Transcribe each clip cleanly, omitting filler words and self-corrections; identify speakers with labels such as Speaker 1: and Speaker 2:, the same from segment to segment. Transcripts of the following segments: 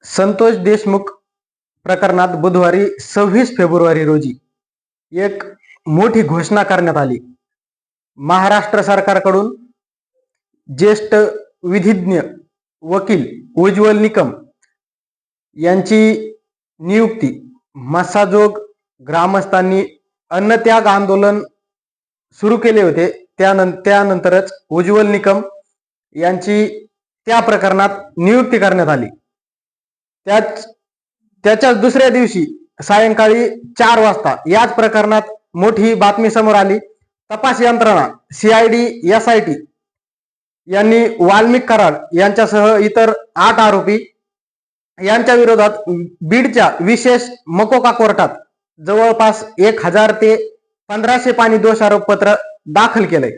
Speaker 1: संतोष देशमुख प्रकरणात बुधवारी 26 फेब्रुवारी रोजी एक मोठी घोषणा करण्यात आली. महाराष्ट्र सरकारकडून ज्येष्ठ विधिज्ञ वकील उज्ज्वल निकम यांची नियुक्ती. मस्साजोग ग्रामस्थांनी अन्नत्याग आंदोलन सुरू केले होते. त्यानंतरच उज्ज्वल निकम यांची त्या प्रकरणात नियुक्ती करण्यात आली. त्याच्याच दुसऱ्या दिवशी सायंकाळी 4 वाजता याच प्रकरणात मोठी बातमी समोर आली. तपास यंत्रणा CID SIT यांनी वाल्मिक कराड यांच्यासह इतर 8 आरोपी यांच्या विरोधात बीडच्या विशेष मकोका कोर्टात जवळपास 1000 ते 1500 पानी दोषारोपपत्र दाखल केलंय.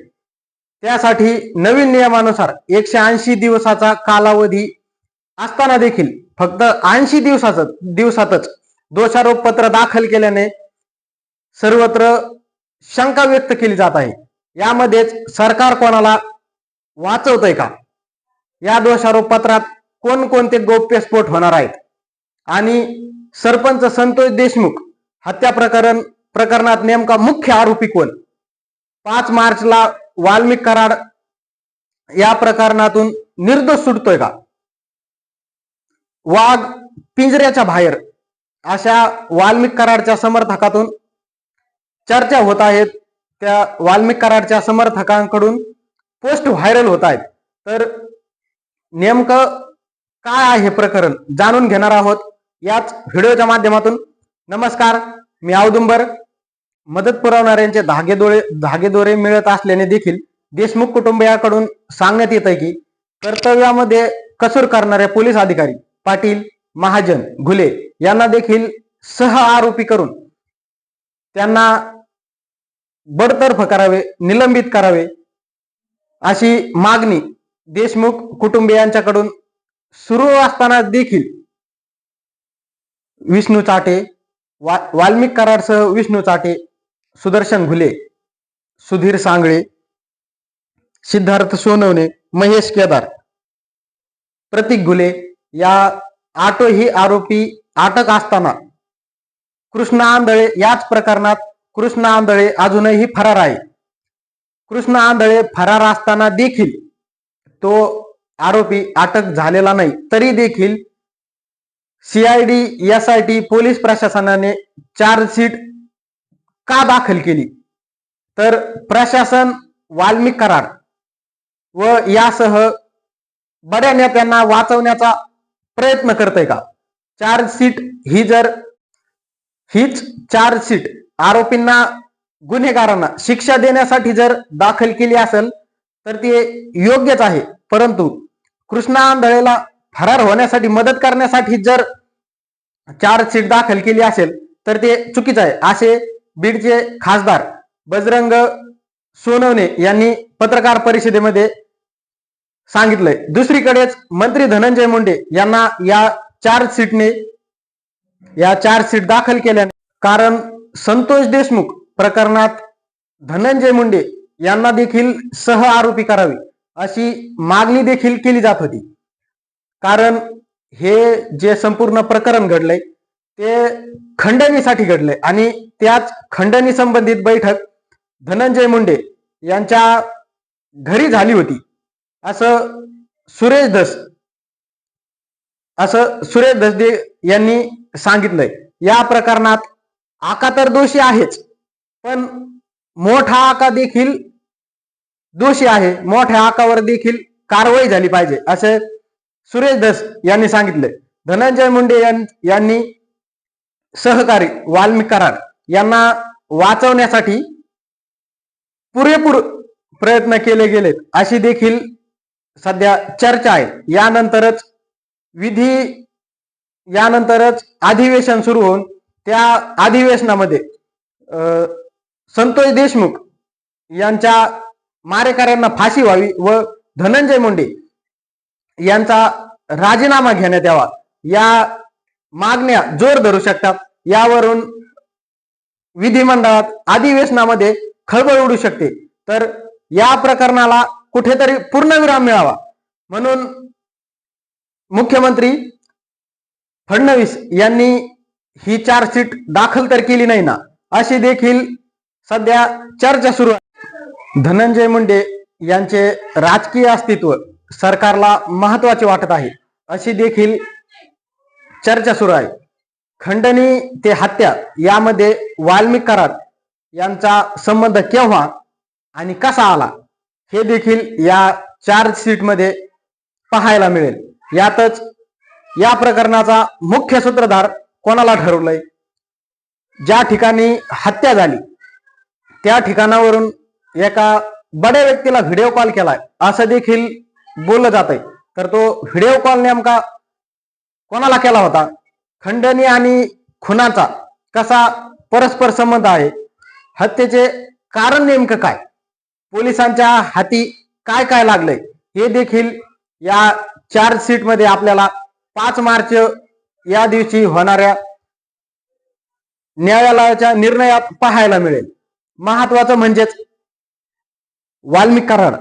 Speaker 1: त्यासाठी नवीन नियमानुसार 180 दिवसाचा कालावधी असताना देखील फक्त 80 दिवसातच दोषारोपपत्र दाखल केल्याने सर्वत्र शंका व्यक्त केली जात आहे. यामध्येच सरकार कोणाला वाचवतंय का? या दोषारोपपत्रात कोणकोणते गौप्यस्फोट होणार आहेत आणि सरपंच संतोष देशमुख हत्या प्रकरणात नेमका मुख्य आरोपी कोण? 5 मार्चला वाल्मिक कराड या प्रकरणातून निर्दोष सुटतोय का? वाघ पिंजऱ्याच्या बाहेर अशा वाल्मिक कराडच्या समर्थकातून चर्चा होत आहेत. त्या वाल्मिक कराडच्या समर्थकांकडून पोस्ट व्हायरल होत आहेत. तर नेमकं काय आहे प्रकरण जाणून घेणार आहोत याच व्हिडिओच्या माध्यमातून. नमस्कार, मी औदुंबर. मदत पुरवणाऱ्यांचे धागेदोरे मिळत असल्याने देखील देशमुख कुटुंबियाकडून सांगण्यात येत आहे की कर्तव्यामध्ये कसूर करणारे पोलीस अधिकारी पाटील, महाजन, घुले यांना देखील सह आरोपी करून त्यांना बडतर्फ करावे, निलंबित करावे अशी मागणी देशमुख कुटुंबियांच्याकडून सुरू असताना देखील विष्णू चाटे, वाल्मिक कराडसह विष्णू चाटे, सुदर्शन घुले, सुधीर सांगळे, सिद्धार्थ सोनवणे, महेश केदार, प्रतीक घुले या 8ही आरोपी अटक असताना कृष्णा आंधळे याच प्रकरणात कृष्णा आंधळे अजूनही फरार आहे. कृष्णा आंधळे फरार असताना देखील तो आरोपी अटक झालेला नाही. तरी देखील CID SIT पोलीस प्रशासनाने चार्जशीट का दाखल केली? तर प्रशासन वाल्मिक कराड व यासह बड्या नेत्यांना वाचवण्याचा प्रयत्न करतंय का? हीच चार्जशीट आरोपींना, गुन्हेगारांना शिक्षा देण्यासाठी जर दाखल केली असेल तर ते योग्यच आहे. परंतु कृष्णा आंधळेला फरार होण्यासाठी मदत करण्यासाठी जर चार्जशीट दाखल केली असेल तर ते चुकीचं आहे, असे बीडचे खासदार बजरंग सोनवणे यांनी पत्रकार परिषदेमध्ये सांगितलंय. दुसरीकडेच मंत्री धनंजय मुंडे यांना या चार्जशीट दाखल केल्याने कारण संतोष देशमुख प्रकरणात धनंजय मुंडे यांना देखील सह आरोपी करावे अशी मागणी देखील केली जात होती. कारण हे जे संपूर्ण प्रकरण घडलंय ते खंडणीसाठी घडलंय आणि त्याच खंडणी संबंधित बैठक धनंजय मुंडे यांच्या घरी झाली होती असं सुरेश धस यांनी सांगितलंय. या प्रकरणात आका तर दोषी आहेच, पण मोठा आका देखील दोषी आहे. मोठ्या आकावर देखील कारवाई झाली पाहिजे असे सुरेश धस यांनी सांगितलंय. धनंजय मुंडे यांनी सहकारी वाल्मिक कराड यांना वाचवण्यासाठी पुरेपूर प्रयत्न केले गेलेत अशी देखील सध्या चर्चा आहे. यानंतरच अधिवेशन सुरू होऊन त्या अधिवेशनामध्ये संतोष देशमुख यांच्या मारेकऱ्यांना फाशी व्हावी व धनंजय मुंडे यांचा राजीनामा घेण्यात यावा या मागण्या जोर धरू शकतात. यावरून विधिमंडळात अधिवेशनामध्ये खळबळ उडू शकते. तर या प्रकरणाला कुठेतरी पूर्णविराम मिळावा म्हणून मुख्यमंत्री फडणवीस यांनी ही चार्जशीट दाखल तर केली नाही ना, अशी देखील सध्या चर्चा सुरू आहे. धनंजय मुंडे यांचे राजकीय अस्तित्व सरकारला महत्वाचे वाटत आहे, अशी देखील चर्चा सुरू आहे. खंडणी ते हत्या यामध्ये वाल्मिक कराड यांचा संबंध केव्हा आणि कसा आला हे देखील या चार्जशीट मध्ये पाहायला मिळेल. यातच या प्रकरणाचा मुख्य सूत्रधार कोणाला ठरवलंय, ज्या ठिकाणी हत्या झाली त्या ठिकाणावरून एका बड्या व्यक्तीला व्हिडिओ कॉल केलाय असं देखील बोललं जात आहे. तर तो व्हिडिओ कॉल नेमका कोणाला केला होता, खंडणी आणि खुनाचा कसा परस्पर संबंध आहे, हत्येचे कारण नेमकं काय, पोलिसांच्या हाती काय काय लागलंय हे देखील या चार्जशीट मध्ये आपल्याला 5 मार्च या दिवशी होणाऱ्या न्यायालयाच्या निर्णयात पाहायला मिळेल. महत्वाचं म्हणजेच वाल्मिक कराड,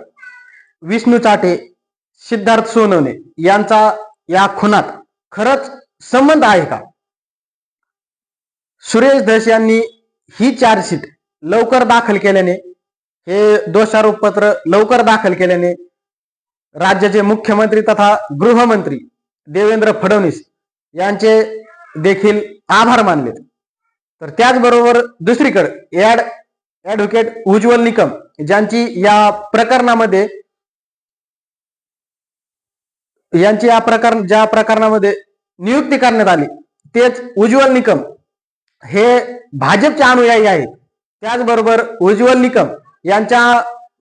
Speaker 1: विष्णू चाटे, सिद्धार्थ सोनवणे यांचा या खुनात खरंच संबंध आहे का. सुरेश धस यांनी ही चार्जशीट लवकर दाखल केल्याने, हे दोषारोप पत्र लवकर दाखल केल्याने राज्याचे मुख्यमंत्री तथा गृहमंत्री देवेंद्र फडणवीस यांचे देखील आभार मानलेत. तर त्याचबरोबर दुसरीकडे ऍडव्होकेट उज्ज्वल निकम ज्यांची या प्रकरणामध्ये ज्या प्रकरणामध्ये नियुक्ती करण्यात आली, तेच उज्ज्वल निकम हे भाजपचे अनुयायी आहेत. त्याचबरोबर उज्ज्वल निकम यांच्या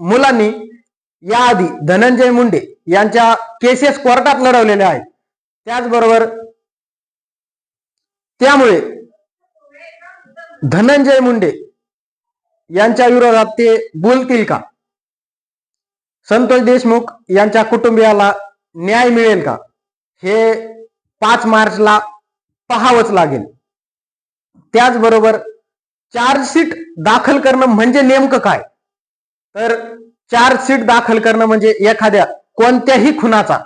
Speaker 1: मुलांनी याआधी धनंजय मुंडे यांच्या केसेस कोर्टात लढवलेल्या आहेत. त्याचबरोबर त्यामुळे धनंजय मुंडे यांच्या विरोधात ते बोलतील का, संतोष देशमुख यांच्या कुटुंबियाला न्याय मिळेल का, हे 5 मार्चला पाहावंच लागेल. त्याचबरोबर चार्जशीट दाखल करणं म्हणजे नेमकं काय, तर चार्जशीट दाखल करणं म्हणजे एखाद्या कोणत्याही खुनाचा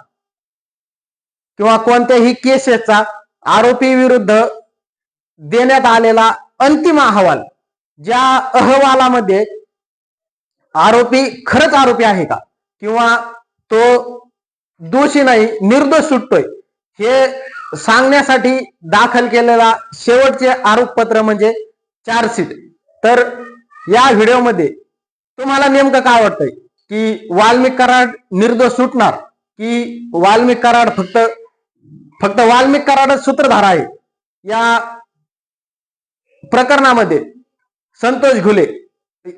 Speaker 1: किंवा कोणत्याही केसेसचा आरोपी विरुद्ध देण्यात आलेला अंतिम अहवाल, ज्या अहवालामध्ये आरोपी खरंच आरोपी आहे का किंवा तो दोषी नाही निर्दोष सुटतोय हे सांगण्यासाठी दाखल केलेला शेवटचे आरोपपत्र म्हणजे चार्जशीट. तर या व्हिडिओमध्ये तुम्हाला नेमकं काय वाटतंय की वाल्मिक कराड निर्दोष सुटणार की वाल्मिक कराड फक्त वाल्मिक कराडच सूत्रधार आहे या प्रकरणामध्ये, संतोष घुले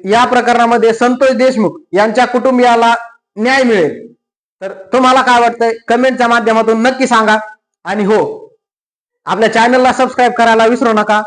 Speaker 1: या प्रकरणामध्ये संतोष देशमुख यांच्या कुटुंबियाला न्याय मिळेल. तर तुम्हाला काय वाटतंय कमेंटच्या माध्यमातून नक्की सांगा. आणि हो, आपल्या चॅनलला सबस्क्राईब करायला विसरू नका.